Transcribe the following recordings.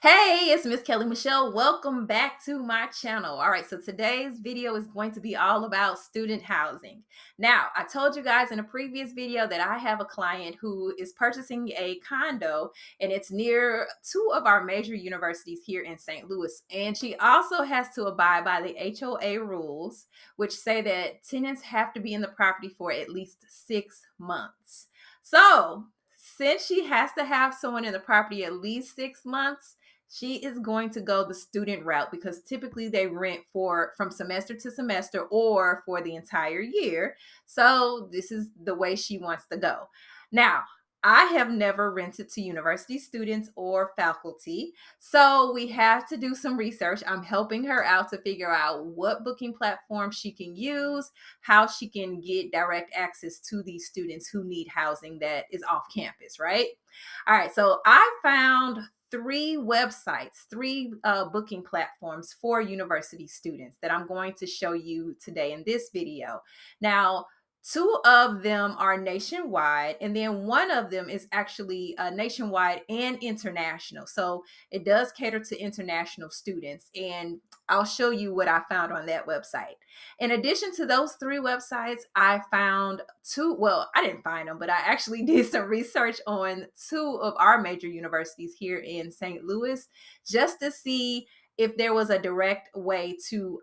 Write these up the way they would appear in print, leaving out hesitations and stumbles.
Hey, it's Miss Kellie Michele. Welcome back to my channel. All right, so today's video is going to be all about student housing. Now, I told you guys in a previous video that I have a client who is purchasing a condo and it's near two of our major universities here in St. Louis. And she also has to abide by the HOA rules, which say that tenants have to be in the property for at least 6 months. So, since she has to have someone in the property at least 6 months, she is going to go the student route because typically they rent for from semester to semester or for the entire year. So this is the way she wants to go. Now, I have never rented to university students or faculty, so we have to do some research. I'm helping her out to figure out what booking platform she can use, how she can get direct access to these students who need housing that is off campus, right? All right, so I found three websites, three booking platforms for university students that I'm going to show you today in this video. Now, two of them are nationwide, and then one of them is actually nationwide and international. So it does cater to international students, and I'll show you what I found on that website. In addition to those three websites, I found two. Well, I didn't find them, but I actually did some research on two of our major universities here in St. Louis just to see if there was a direct way to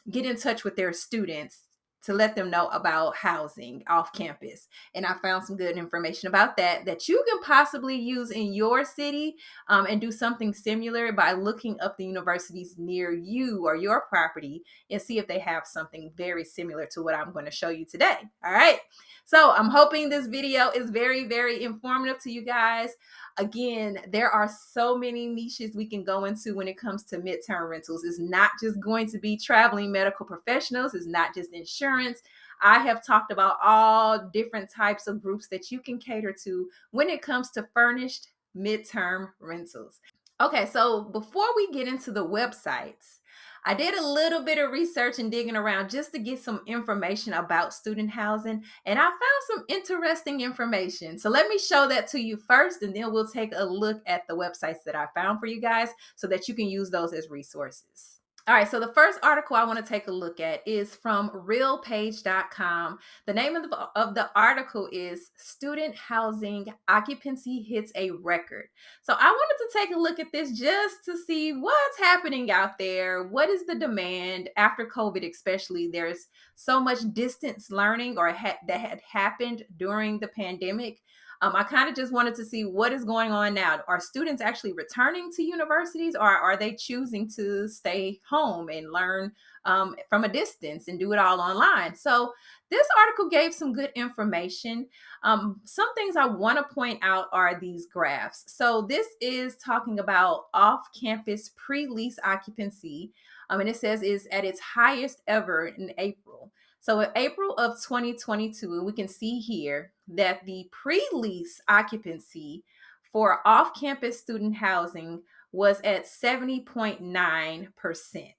get in touch with their students to let them know about housing off campus. And I found some good information about that you can possibly use in your city and do something similar by looking up the universities near you or your property and see if they have something very similar to what I'm going to show you today. All right. So I'm hoping this video is very, very informative to you guys. Again, there are so many niches we can go into when it comes to midterm rentals. It's not just going to be traveling medical professionals. It's not just insurance. I have talked about all different types of groups that you can cater to when it comes to furnished midterm rentals. Okay, so before we get into the websites, I did a little bit of research and digging around just to get some information about student housing, and I found some interesting information. So let me show that to you first, and then we'll take a look at the websites that I found for you guys so that you can use those as resources. All right, so the first article I want to take a look at is from Realpage.com. The name of the article is Student Housing Occupancy Hits a Record. So I wanted to take a look at this just to see what's happening out there. What is the demand after COVID, especially? There's so much distance learning that had happened during the pandemic. I kind of just wanted to see what is going on now. Are students actually returning to universities, or are they choosing to stay home and learn from a distance and do it all online? So this article gave some good information. Some things I want to point out are these graphs. So this is talking about off-campus pre-lease occupancy, and it says is at its highest ever in April. So in April of 2022, and we can see here that the pre-lease occupancy for off-campus student housing was at 70.9%.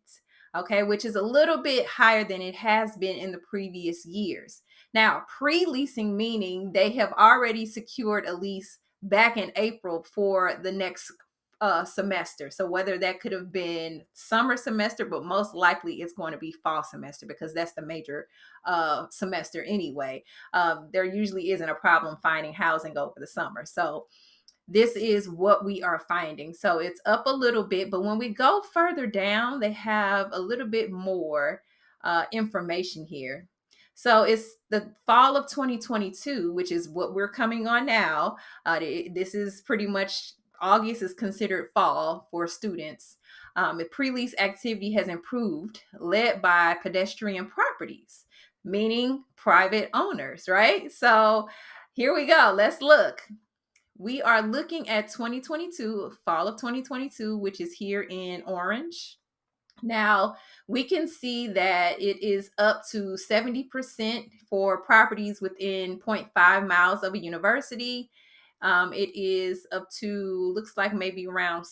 Okay, which is a little bit higher than it has been in the previous years. Now, pre-leasing meaning they have already secured a lease back in April for the next semester. So whether that could have been summer semester, but most likely it's going to be fall semester because that's the major semester anyway. There usually isn't a problem finding housing over the summer. So this is what we are finding. So it's up a little bit, but when we go further down, they have a little bit more information here. So it's the fall of 2022, which is what we're coming on now. This is pretty much August is considered fall for students. The pre-lease activity has improved, led by pedestrian properties, meaning private owners, right? So here we go. Let's look. We are looking at 2022, fall of 2022, which is here in orange. Now, we can see that it is up to 70% for properties within 0.5 miles of a university. It is up to, looks like maybe around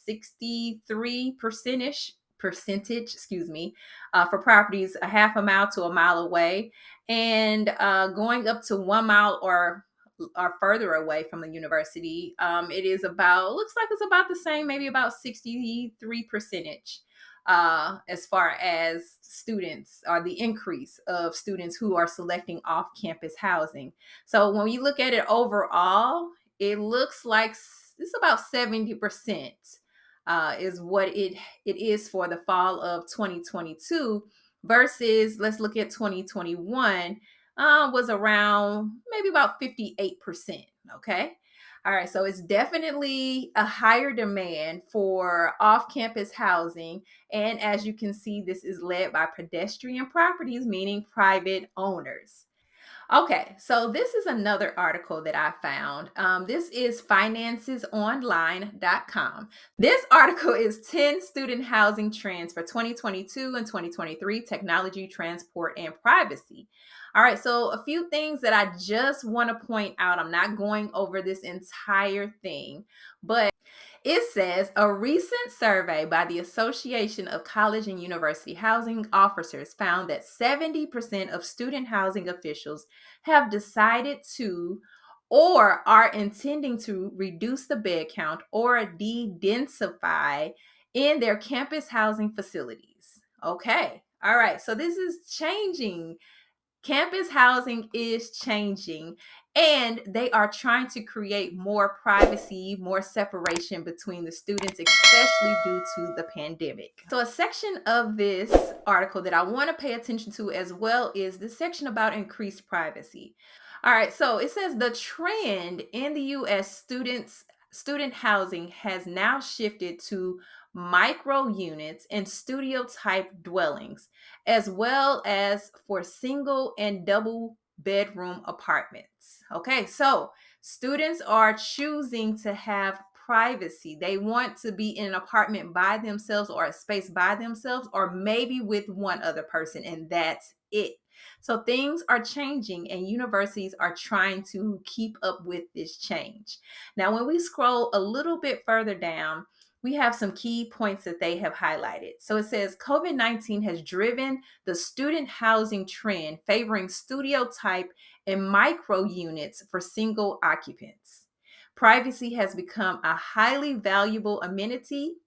63% for properties a half a mile to a mile away, and going up to 1 mile or are further away from the university, it is about, looks like it's about the same, maybe about 63% as far as students, or the increase of students who are selecting off campus housing. So when you look at it overall, it looks like it's about 70% is what it is for the fall of 2022, versus, let's look at 2021, was around maybe about 58%. Okay. All right. So it's definitely a higher demand for off campus housing. And as you can see, this is led by pedestrian properties, meaning private owners. Okay, so this is another article that I found. This is financesonline.com. This article is 10 student housing trends for 2022 and 2023, technology, transport, and privacy. All right, so a few things that I just want to point out. I'm not going over this entire thing, but it says a recent survey by the Association of College and University Housing Officers found that 70% of student housing officials have decided to or are intending to reduce the bed count or de-densify in their campus housing facilities. Okay. All right. So this is changing. Campus housing is changing, and they are trying to create more privacy, more separation between the students, especially due to the pandemic. So, a section of this article that I want to pay attention to as well is the section about increased privacy. All right, so it says the trend in the US student housing has now shifted to micro units and studio type dwellings, as well as for single and double bedroom apartments. Okay, so students are choosing to have privacy. They want to be in an apartment by themselves, or a space by themselves, or maybe with one other person, and that's it. So things are changing, and universities are trying to keep up with this change. Now, when we scroll a little bit further down, we have some key points that they have highlighted. So it says COVID-19 has driven the student housing trend, favoring studio type and micro units for single occupants. Privacy has become a highly valuable amenity,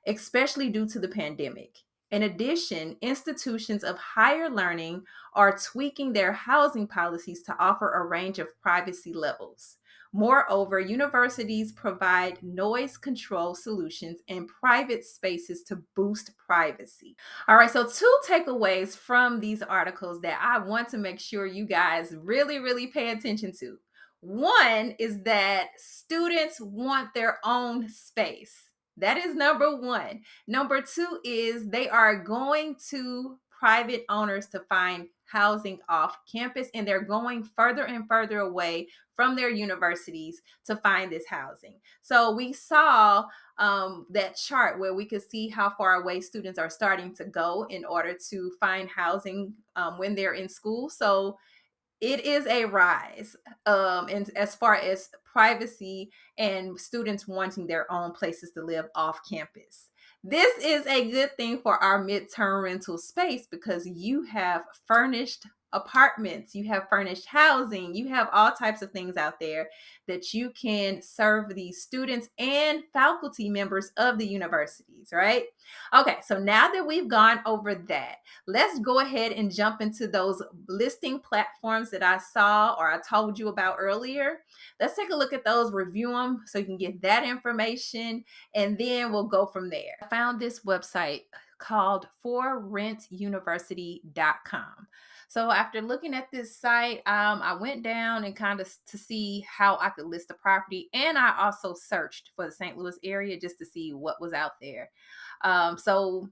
especially due to the pandemic. In addition, institutions of higher learning are tweaking their housing policies to offer a range of privacy levels. Moreover, universities provide noise control solutions and private spaces to boost privacy. All right, so two takeaways from these articles that I want to make sure you guys really, really pay attention to. One is that students want their own space. That is number one. Number two is they are going to private owners to find housing off campus, and they're going further and further away from their universities to find this housing. So we saw that chart where we could see how far away students are starting to go in order to find housing when they're in school. So it is a rise and as far as privacy and students wanting their own places to live off campus. This is a good thing for our midterm rental space, because you have furnished apartments, you have furnished housing, you have all types of things out there that you can serve these students and faculty members of the universities, right? Okay, so now that we've gone over that, let's go ahead and jump into those listing platforms that I saw or I told you about earlier. Let's take a look at those, review them so you can get that information, and then we'll go from there. I found this website called forrentuniversity.com. So after looking at this site, I went down and kind of to see how I could list the property, and I also searched for the St. Louis area just to see what was out there. So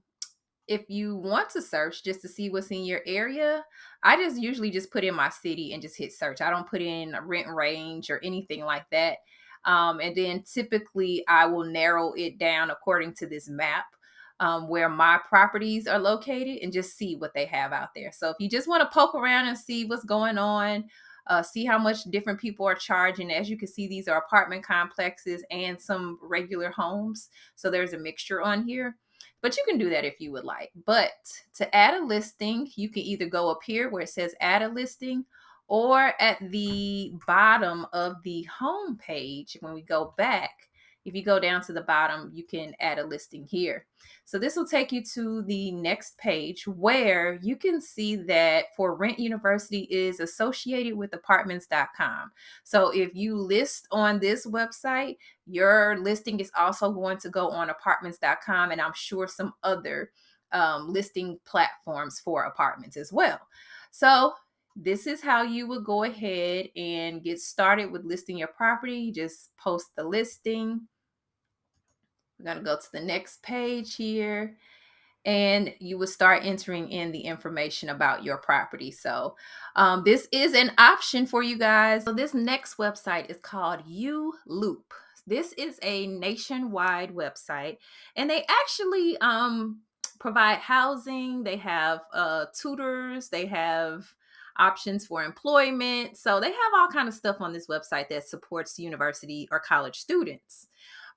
if you want to search just to see what's in your area, I just usually just put in my city and just hit search. I don't put in a rent range or anything like that. And then typically I will narrow it down according to this map, where my properties are located, and just see what they have out there. So if you just want to poke around and see what's going on, see how much different people are charging. As you can see, these are apartment complexes and some regular homes. So there's a mixture on here. But you can do that if you would like. But to add a listing, you can either go up here where it says add a listing, or at the bottom of the home page, when we go back, if you go down to the bottom, you can add a listing here. So this will take you to the next page where you can see that For Rent University is associated with apartments.com. So if you list on this website, your listing is also going to go on apartments.com, and I'm sure some other listing platforms for apartments as well. So this is how you would go ahead and get started with listing your property. Just post the listing. We're going to go to the next page here, and you will start entering in the information about your property. So this is an option for you guys. So this next website is called ULoop. This is a nationwide website, and they actually provide housing. They have tutors. They have options for employment. So they have all kind of stuff on this website that supports university or college students.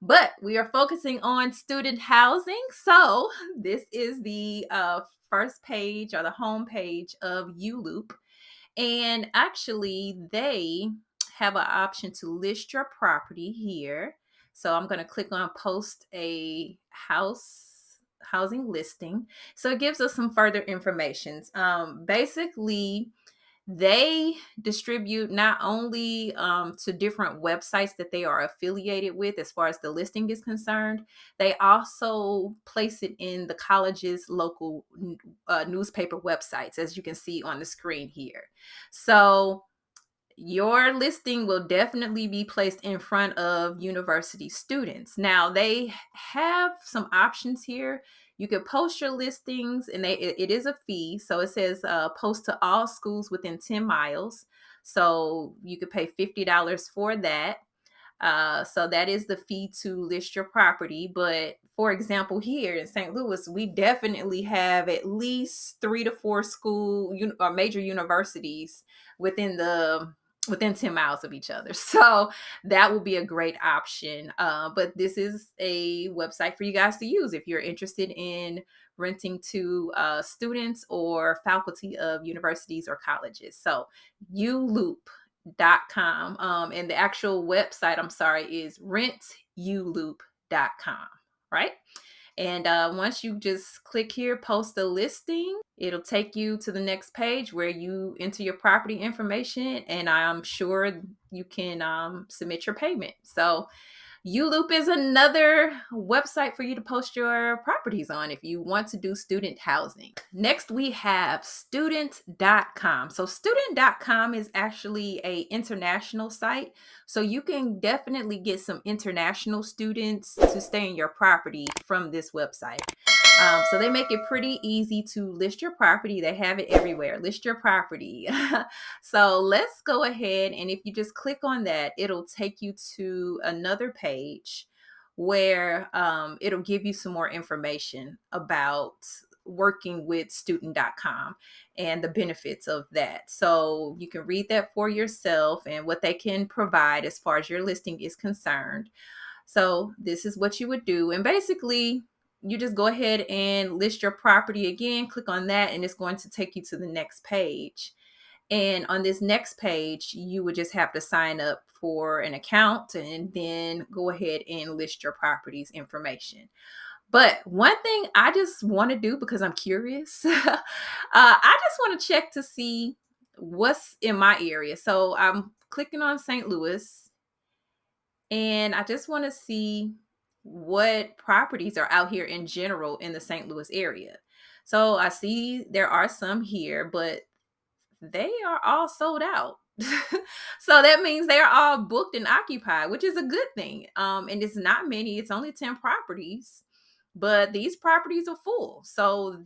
But we are focusing on student housing. So this is the first page or the home page of ULoop. And actually, they have an option to list your property here. So I'm going to click on post a housing listing. So it gives us some further information. Basically, they distribute not only to different websites that they are affiliated with as far as the listing is concerned, they also place it in the college's local newspaper websites, as you can see on the screen here. So your listing will definitely be placed in front of university students. Now, they have some options here. You can post your listings, and it is a fee. So it says post to all schools within 10 miles. So you could pay $50 for that. So that is the fee to list your property. But for example, here in St. Louis, we definitely have at least 3 to 4 school or major universities within 10 miles of each other. So that will be a great option. But this is a website for you guys to use if you're interested in renting to students or faculty of universities or colleges. So ULoop.com. And the actual website, I'm sorry, is rentululoop.com, right? And once you just click here, post a listing, it'll take you to the next page where you enter your property information, and I'm sure you can submit your payment. So ULoop is another website for you to post your properties on if you want to do student housing. Next, we have Student.com. So Student.com is actually an international site. So you can definitely get some international students to stay in your property from this website. So they make it pretty easy to list your property. They have it everywhere. List your property. So let's go ahead, and if you just click on that, it'll take you to another page where it'll give you some more information about working with Student.com and the benefits of that. So you can read that for yourself and what they can provide as far as your listing is concerned. So this is what you would do. And basically, you just go ahead and list your property again, click on that, and it's going to take you to the next page. And on this next page, you would just have to sign up for an account and then go ahead and list your property's information. But one thing I just want to do because I'm curious, I just want to check to see what's in my area. So I'm clicking on St. Louis, and I just want to see what properties are out here in general in the St. Louis area. So I see there are some here, but they are all sold out. So that means they're all booked and occupied, which is a good thing. And it's not many, it's only 10 properties, but these properties are full. So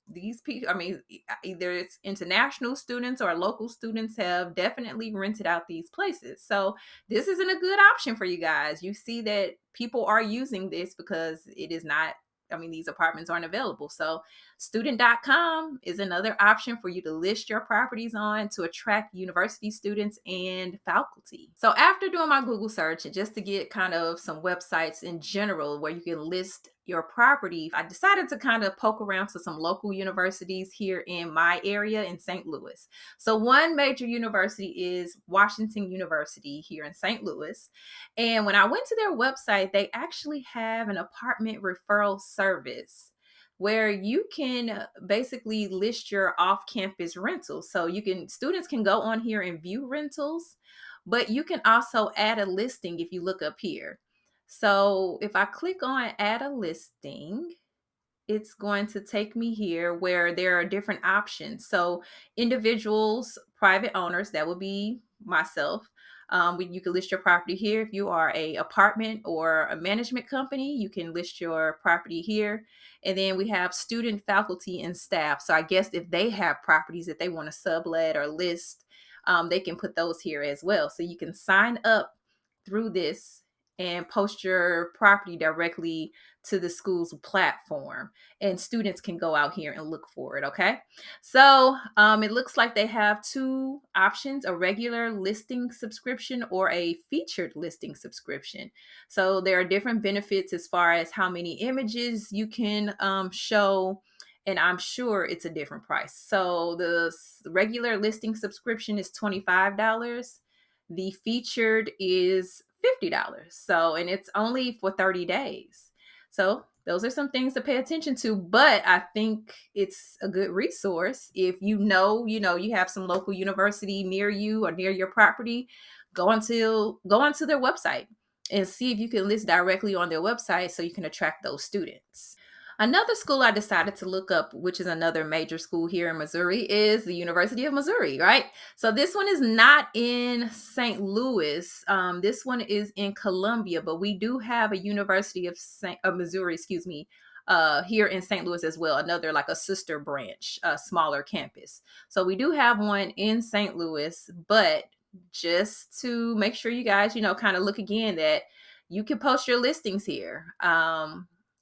these people, I mean, either it's international students or local students have definitely rented out these places. So this isn't a good option for you guys. You see that people are using this because it is not, I mean, these apartments aren't available. So Student.com is another option for you to list your properties on to attract university students and faculty. So after doing my Google search and just to get kind of some websites in general where you can list your property, I decided to kind of poke around to some local universities here in my area in St. Louis. So, one major university is Washington University here in St. Louis. And when I went to their website, they actually have an apartment referral service where you can basically list your off-campus rentals. So students can go on here and view rentals, but you can also add a listing if you look up here. So if I click on add a listing, it's going to take me here where there are different options. So individuals, private owners, that would be myself. You can list your property here. If you are a apartment or a management company, you can list your property here. And then we have student, faculty, and staff. So I guess if they have properties that they want to sublet or list, they can put those here as well. So you can sign up through this and post your property directly to the school's platform, and students can go out here and look for it. Okay, so it looks like they have two options: a regular listing subscription or a featured listing subscription. So there are different benefits as far as how many images you can show, and I'm sure it's a different price. So the regular listing subscription is $25. The featured is $50. So, and it's only for 30 days. So, those are some things to pay attention to, but I think it's a good resource if you have some local university near you or near your property. Go onto their website and see if you can list directly on their website so you can attract those students. Another school I decided to look up, which is another major school here in Missouri, is the University of Missouri, right? So this one is not in St. Louis. This one is in Columbia, but we do have a University of Missouri, excuse me, here in St. Louis as well. Another like a sister branch, a smaller campus. So we do have one in St. Louis, but just to make sure you guys, kind of look again that you can post your listings here.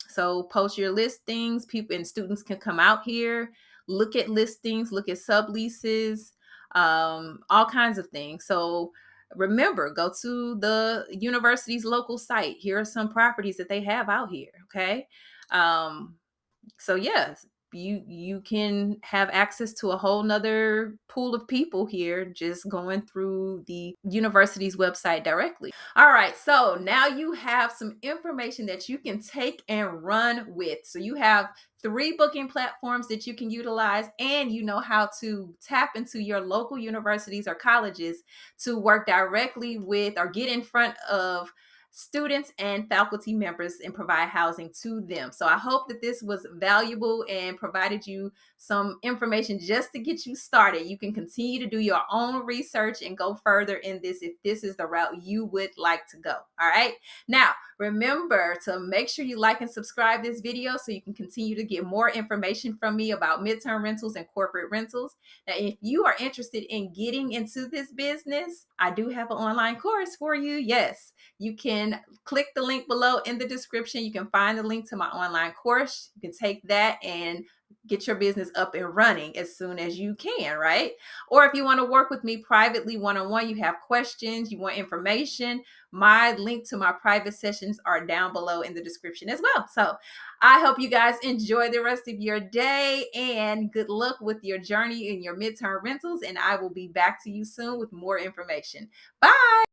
So post your listings. People and students can come out here, look at listings, look at subleases, all kinds of things. So remember, go to the university's local site. Here are some properties that they have out here. Okay. So yes, you can have access to a whole nother pool of people here just going through the university's website directly. All right, so now you have some information that you can take and run with. So you have 3 booking platforms that you can utilize, and you know how to tap into your local universities or colleges to work directly with or get in front of students and faculty members and provide housing to them. So I hope that this was valuable and provided you some information just to get you started. You can continue to do your own research and go further in this if this is the route you would like to go. All right. Now, remember to make sure you like and subscribe this video so you can continue to get more information from me about midterm rentals and corporate rentals. Now, if you are interested in getting into this business, I do have an online course for you. Yes, you can click the link below in the description. You can find the link to my online course. You can take that and get your business up and running as soon as you can, right? Or if you want to work with me privately one-on-one, you have questions, you want information, my link to my private sessions are down below in the description as well. So I hope you guys enjoy the rest of your day and good luck with your journey in your midterm rentals. And I will be back to you soon with more information. Bye.